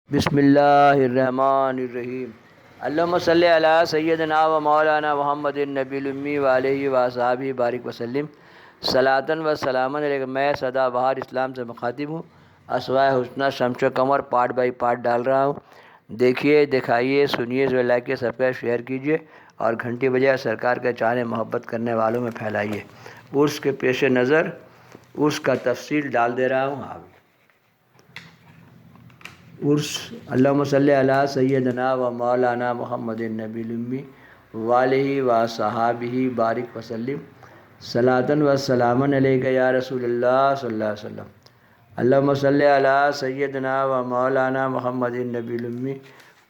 بسم اللہ الرحمن الرحیم۔ اللہم صلی علی سیدنا و مولانا محمد النبی الامی وعلیہ وصحبہ بارک وسلم صلاۃً و سلاماً علیک۔ میں سدا بہار اسلام سے مخاطب ہوں، اسوائے حسنہ شمس و قمر پارٹ بائی پارٹ ڈال رہا ہوں۔ دیکھیے، دکھائیے، سنیے، جو لائک سبسکرائب شیئر کیجیے اور گھنٹی بجائے سرکار کے چاہنے محبت کرنے والوں میں پھیلائیے۔ عرس کے پیش نظر عرس کا تفصیل ڈال دے رہا ہوں۔ عرس، اللہم صلی علی سیدنا و مولانا محمد النبی الامی وعلیہ وصحبہ بارک وسلم صلاۃً و سلاماً علیک یا رسول اللہ صلی اللہ علیہ وسلم۔ اللہم صلی علی سیدنا و مولانا محمد النبی الامی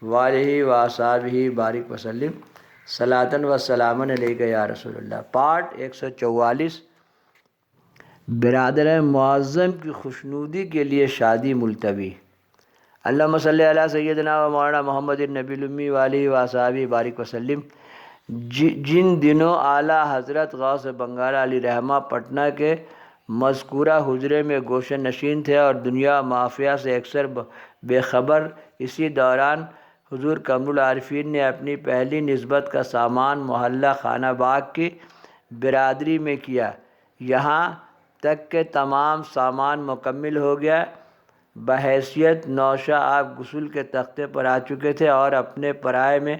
وعلیہ وصحبہ بارک وسلم صلاۃً و سلاماً علیک یا رسول اللہ۔ پارٹ 144، برادر معظم کی خوشنودی کے لیے شادی ملتوی۔ اللہم صلی علی سیدنا و مولانا محمد النبی الامی وعلیہ وصحبہ بارک وسلم۔ جن دنوں اعلیٰ حضرت غوث بنگال علی رحمہ پٹنہ کے مذکورہ حجرے میں گوشہ نشین تھے اور دنیا مافیہ سے اکثر بے خبر، اسی دوران حضور قمر العارفین نے اپنی پہلی نسبت کا سامان محلہ خانہ باغ کی برادری میں کیا۔ یہاں تک کہ تمام سامان مکمل ہو گیا، بحیثیت نوشہ آپ غسل کے تختے پر آ چکے تھے اور اپنے پرائے میں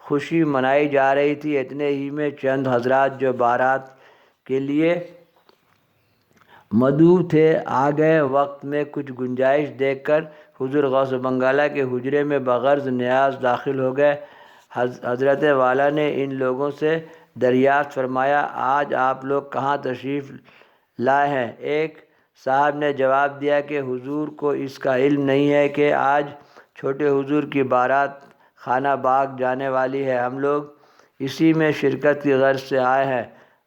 خوشی منائی جا رہی تھی۔ اتنے ہی میں چند حضرات جو بارات کے لیے مدعو تھے آ گئے۔ وقت میں کچھ گنجائش دیکھ کر حضور غوث بنگالہ کے حجرے میں بغرض نیاز داخل ہو گئے۔ حضرت والا نے ان لوگوں سے دریافت فرمایا، آج آپ لوگ کہاں تشریف لائے ہیں؟ ایک صاحب نے جواب دیا کہ حضور کو اس کا علم نہیں ہے کہ آج چھوٹے حضور کی بارات خانہ باغ جانے والی ہے، ہم لوگ اسی میں شرکت کی غرض سے آئے ہیں۔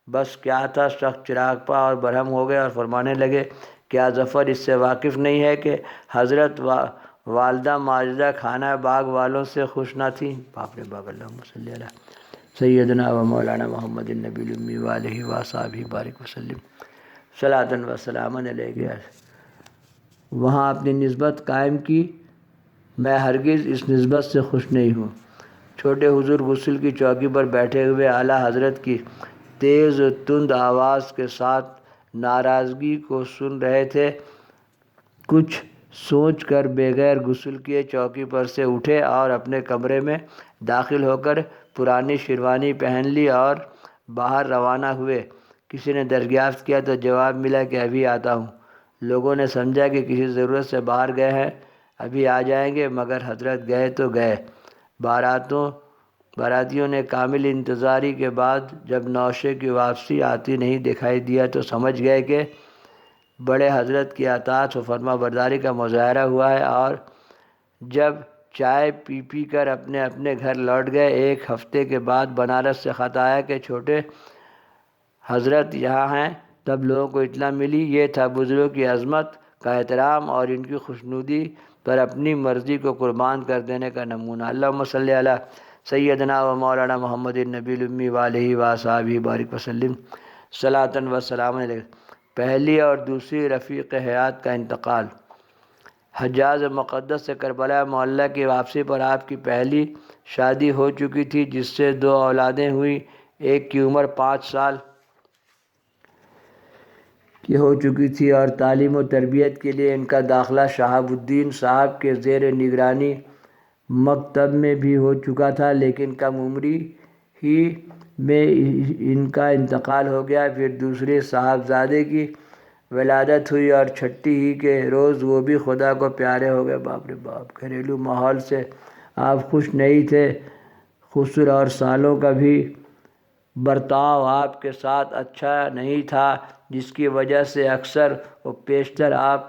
بس کیا تھا، سخت چراغپا اور برہم ہو گئے اور فرمانے لگے، کیا ظفر اس سے واقف نہیں ہے کہ حضرت والدہ ماجدہ خانہ باغ والوں سے خوش نہ تھیں؟ باپ رے باپ۔ اللہم صلی علی سیدنا و مولانا محمد النبی الامی وعلیہ وصحبہ بارک وسلم صلاۃً و سلاماً علیک۔ وہاں اپنی نسبت قائم کی، میں ہرگز اس نسبت سے خوش نہیں ہوں۔ چھوٹے حضور غسل کی چوکی پر بیٹھے ہوئے اعلیٰ حضرت کی تیز و تند آواز کے ساتھ ناراضگی کو سن رہے تھے۔ کچھ سوچ کر بغیر غسل کیے چوکی پر سے اٹھے اور اپنے کمرے میں داخل ہو کر پرانی شیروانی پہن لی اور باہر روانہ ہوئے۔ کسی نے دریافت کیا تو جواب ملا کہ ابھی آتا ہوں۔ لوگوں نے سمجھا کہ کسی ضرورت سے باہر گئے ہیں، ابھی آ جائیں گے، مگر حضرت گئے تو گئے۔ باراتیوں نے کامل انتظاری کے بعد جب نوشے کی واپسی آتی نہیں دکھائی دیا تو سمجھ گئے کہ بڑے حضرت کی اطاعت و فرما برداری کا مظاہرہ ہوا ہے، اور جب چائے پی کر اپنے اپنے گھر لوٹ گئے۔ ایک ہفتے کے بعد بنارس سے خط آیا کہ چھوٹے حضرت یہاں ہیں۔ تب لوگوں کو اطلاع ملی۔ یہ تھا بزرگوں کی عظمت کا احترام اور ان کی خوشنودی پر اپنی مرضی کو قربان کر دینے کا نمونہ۔ اللہم صلی علی سیدنا و مولانا محمد النبی الامی وعلیہ وصحبہ بارک وسلم صلاۃً و سلاماً علیہ۔ پہلی اور دوسری رفیق حیات کا انتقال۔ حجاز مقدس سے کربلا معلیٰ کی واپسی پر آپ کی پہلی شادی ہو چکی تھی، جس سے 2 اولادیں ہوئیں۔ ایک کی عمر 5 سال کی ہو چکی تھی اور تعلیم و تربیت کے لیے ان کا داخلہ شہاب الدین صاحب کے زیر نگرانی مکتب میں بھی ہو چکا تھا، لیکن کم عمری ہی میں ان کا انتقال ہو گیا۔ پھر دوسرے صاحبزادے کی ولادت ہوئی اور چھٹی ہی کے روز وہ بھی خدا کو پیارے ہو گئے۔ باپ رے باپ۔ گھریلو ماحول سے آپ خوش نہیں تھے۔ خسر اور سالوں کا بھی برتاؤ آپ کے ساتھ اچھا نہیں تھا، جس کی وجہ سے اکثر و بیشتر آپ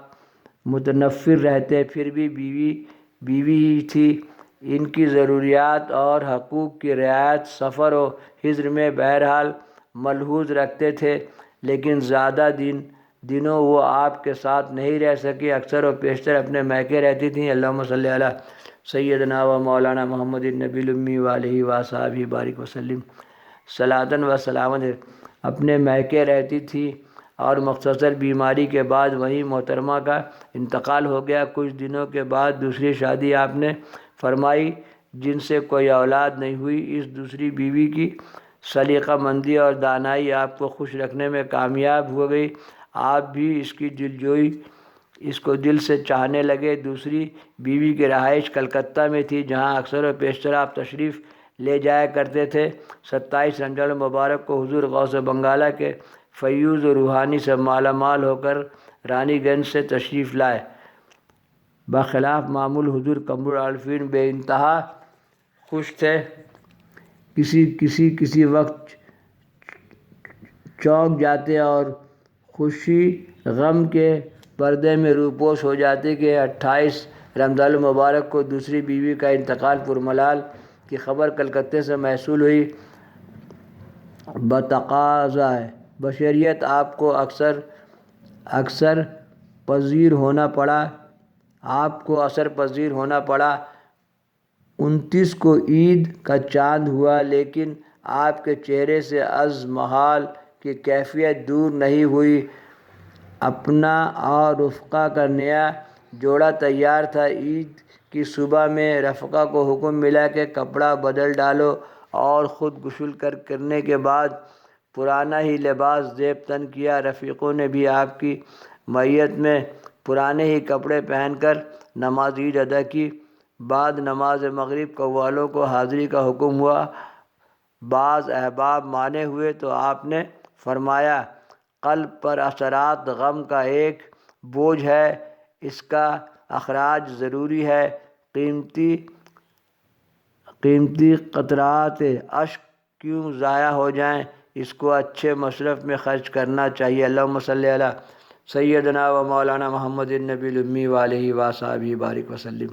متنفر رہتے۔ پھر بھی بیوی ہی تھی، ان کی ضروریات اور حقوق کی رعایت سفر و حضر میں بہرحال ملحوظ رکھتے تھے، لیکن زیادہ دنوں وہ آپ کے ساتھ نہیں رہ سکی، اکثر و بیشتر اپنے میکے رہتی تھیں۔ اللہم صلی علی سیدنا و مولانا محمد النبی الامی وعلیہ وصحبہ بارک وسلم صلاۃً و سلاماً علیہ۔ اپنے میکے رہتی تھی اور مختصر بیماری کے بعد وہیں محترمہ کا انتقال ہو گیا۔ کچھ دنوں کے بعد دوسری شادی آپ نے فرمائی جن سے کوئی اولاد نہیں ہوئی۔ اس دوسری بیوی کی سلیقہ مندی اور دانائی آپ کو خوش رکھنے میں کامیاب ہو گئی۔ آپ بھی اس کو دل سے چاہنے لگے۔ دوسری بیوی کی رہائش کلکتہ میں تھی جہاں اکثر و بیشتر آپ تشریف لے جایا کرتے تھے۔ 27 رمضان المبارک کو حضور غوث بنگالہ کے فیوض و روحانی سے مالا مال ہو کر رانی گنج سے تشریف لائے۔ بخلاف معمول حضور قمر العارفین بے انتہا خوش تھے۔ کسی وقت چونک جاتے اور خوشی غم کے پردے میں روپوش ہو جاتے کہ 28 رمضان المبارک کو دوسری بیوی کا انتقال پرملال کی خبر کلکتہ سے موصول ہوئی۔ بتقاضائے بشریت آپ کو اثر پذیر ہونا پڑا۔ 29 کو عید کا چاند ہوا لیکن آپ کے چہرے سے از محال کی کیفیت دور نہیں ہوئی۔ اپنا اور رفقا کا نیا جوڑا تیار تھا۔ عید کی صبح میں رفقا کو حکم ملا کہ کپڑا بدل ڈالو اور خود غسل کرنے کے بعد پرانا ہی لباس زیب تن کیا۔ رفیقوں نے بھی آپ کی معیت میں پرانے ہی کپڑے پہن کر نماز عید ادا کی۔ بعد نماز مغرب قوالوں کو حاضری کا حکم ہوا۔ بعض احباب مانے ہوئے تو آپ نے فرمایا قلب پر اثرات غم کا ایک بوجھ ہے، اس کا اخراج ضروری ہے۔ قیمتی قطرات اشک کیوں ضائع ہو جائیں، اس کو اچھے مصرف میں خرچ کرنا چاہیے۔ اللہم صلی علی سیدنا و مولانا محمد النبی الامی وآلہ وصحبہ بارک وسلم۔